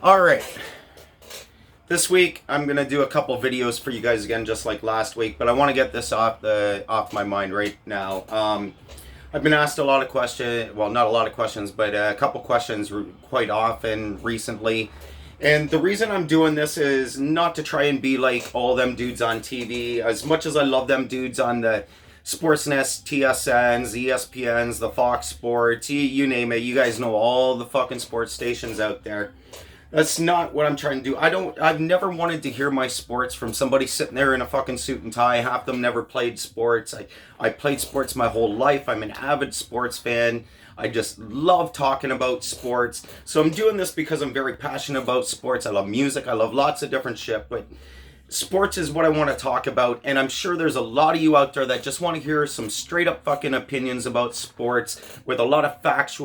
All right. This week I'm gonna do a couple videos for you guys again, just like last week. But I want to get this off my mind right now. I've been asked a lot of questions. Well, not a lot of questions, but a couple questions quite often recently. And the reason I'm doing this is not to try and be like all them dudes on TV. As much as I love them dudes on the Sportsnet, TSNs, ESPNs, the Fox Sports, you name it. You guys know all the fucking sports stations out there. That's not what I'm trying to do. I've never wanted to hear my sports from somebody sitting there in a fucking suit and tie. Half them never played sports. I played sports my whole life. I'm an avid sports fan. I just love talking about sports. So I'm doing this because I'm very passionate about sports. I love music. I love lots of different shit, but sports is what I want to talk about, and I'm sure there's a lot of you out there that just want to hear some straight up fucking opinions about sports with a lot of facts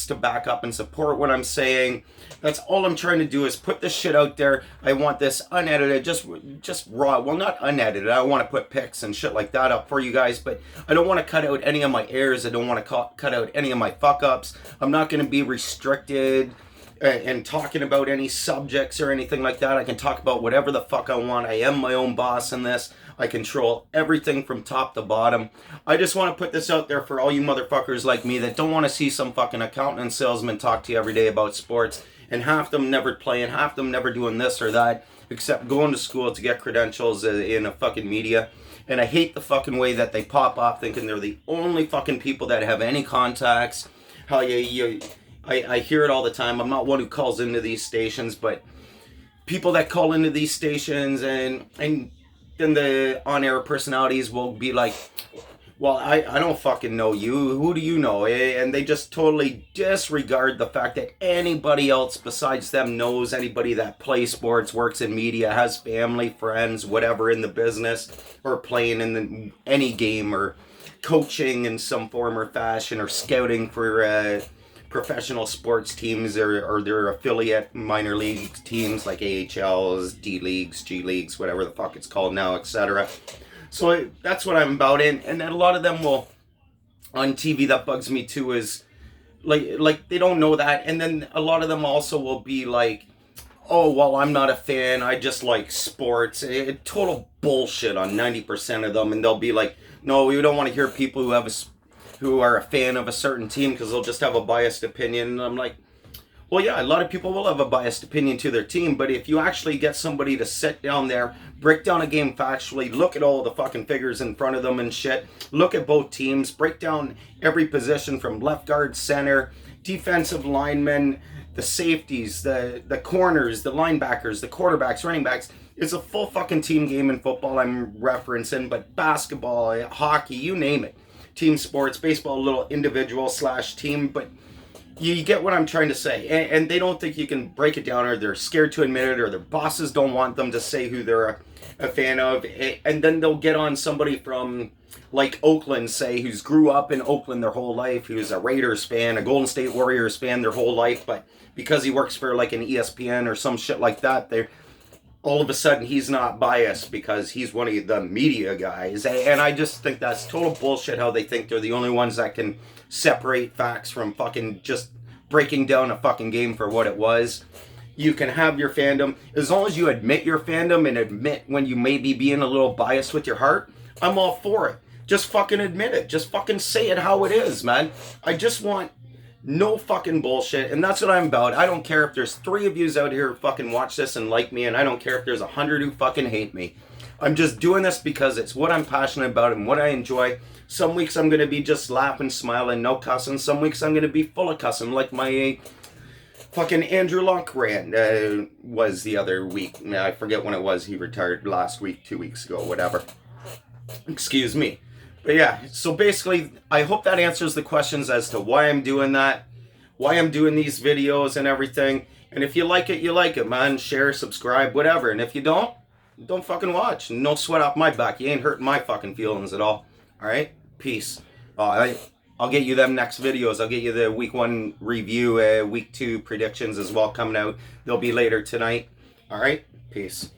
to back up and support what I'm saying. That's all I'm trying to do is put this shit out there. I want this unedited, just raw. Well, not unedited. I don't want to put pics and shit like that up for you guys, but I don't want to cut out any of my errors. I don't want to cut out any of my fuck ups. I'm not going to be restricted and talking about any subjects or anything like that. I can talk about whatever the fuck I want. I am my own boss in this. I control everything from top to bottom. I just want to put this out there for all you motherfuckers like me that don't want to see some fucking accountant and salesman talk to you every day about sports, and half them never playing, half them never doing this or that, except going to school to get credentials in a fucking media. And I hate the fucking way that they pop off thinking they're the only fucking people that have any contacts. How I hear it all the time. I'm not one who calls into these stations, but people that call into these stations and then the on-air personalities will be like, well, I don't fucking know you. Who do you know? And they just totally disregard the fact that anybody else besides them knows. Anybody that plays sports, works in media, has family, friends, whatever in the business, or playing in any game, or coaching in some form or fashion, or scouting for professional sports teams or their affiliate minor league teams like AHLs, D leagues, G leagues, whatever the fuck it's called now, etc. So that's what I'm about. And a lot of them will, on TV, that bugs me too, is like they don't know that. And then a lot of them also will be like, oh, well, I'm not a fan, I just like sports. Total bullshit on 90% of them. And they'll be like, no, we don't want to hear people who are a fan of a certain team because they'll just have a biased opinion. And I'm like, well, yeah, a lot of people will have a biased opinion to their team, but if you actually get somebody to sit down there, break down a game factually, look at all the fucking figures in front of them and shit, look at both teams, break down every position from left guard, center, defensive linemen, the safeties, the corners, the linebackers, the quarterbacks, running backs. It's a full fucking team game in football I'm referencing, but basketball, hockey, you name it. Team sports, baseball, a little individual / team, but you get what I'm trying to say. And they don't think you can break it down, or they're scared to admit it, or their bosses don't want them to say who they're a fan of. And then they'll get on somebody from like Oakland, say, who's grew up in Oakland their whole life, who's a Raiders fan, a Golden State Warriors fan their whole life, but because he works for like an ESPN or some shit like that, they're all of a sudden he's not biased because he's one of the media guys. And I just think that's total bullshit how they think they're the only ones that can separate facts from fucking just breaking down a fucking game for what it was. You can have your fandom. As long as you admit your fandom and admit when you may be being a little biased with your heart, I'm all for it. Just fucking admit it. Just fucking say it how it is, man. I just want no fucking bullshit, and that's what I'm about. I don't care if there's 3 of yous out here who fucking watch this and like me, and I don't care if there's 100 who fucking hate me. I'm just doing this because it's what I'm passionate about and what I enjoy. Some weeks I'm going to be just laughing, smiling, no cussing. Some weeks I'm going to be full of cussing, like my fucking Andrew Luck rant was the other week. I forget when it was. He retired last week, 2 weeks ago, whatever. Excuse me. But yeah, so basically, I hope that answers the questions as to why I'm doing that, why I'm doing these videos and everything. And if you like it, you like it, man. Share, subscribe, whatever. And if you don't fucking watch. No sweat off my back. You ain't hurting my fucking feelings at all. All right? Peace. I'll get you them next videos. I'll get you the week 1 review, week 2 predictions as well coming out. They'll be later tonight. All right? Peace.